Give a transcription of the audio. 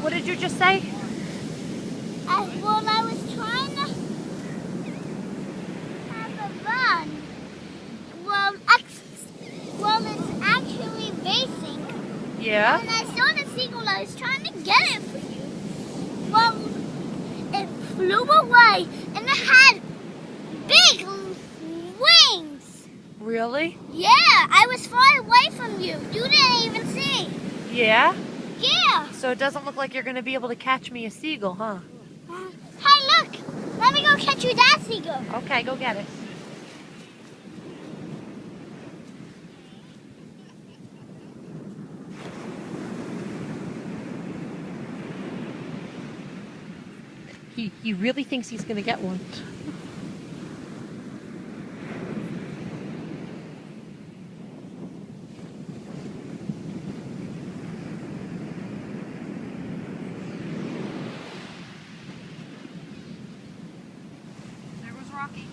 What did you just say? Well, I was trying to have a run. Well, it's actually racing. Yeah? And I saw the seagull. I was trying to get it for you. Well, it flew away and it had big wings. Really? Yeah, I was far away from you. You didn't even see. Yeah? Yeah. So it doesn't look like you're going to be able to catch me a seagull, huh? Hey, look. Let me go catch you that seagull. Okay, go get it. He really thinks he's going to get one. There goes Rocky.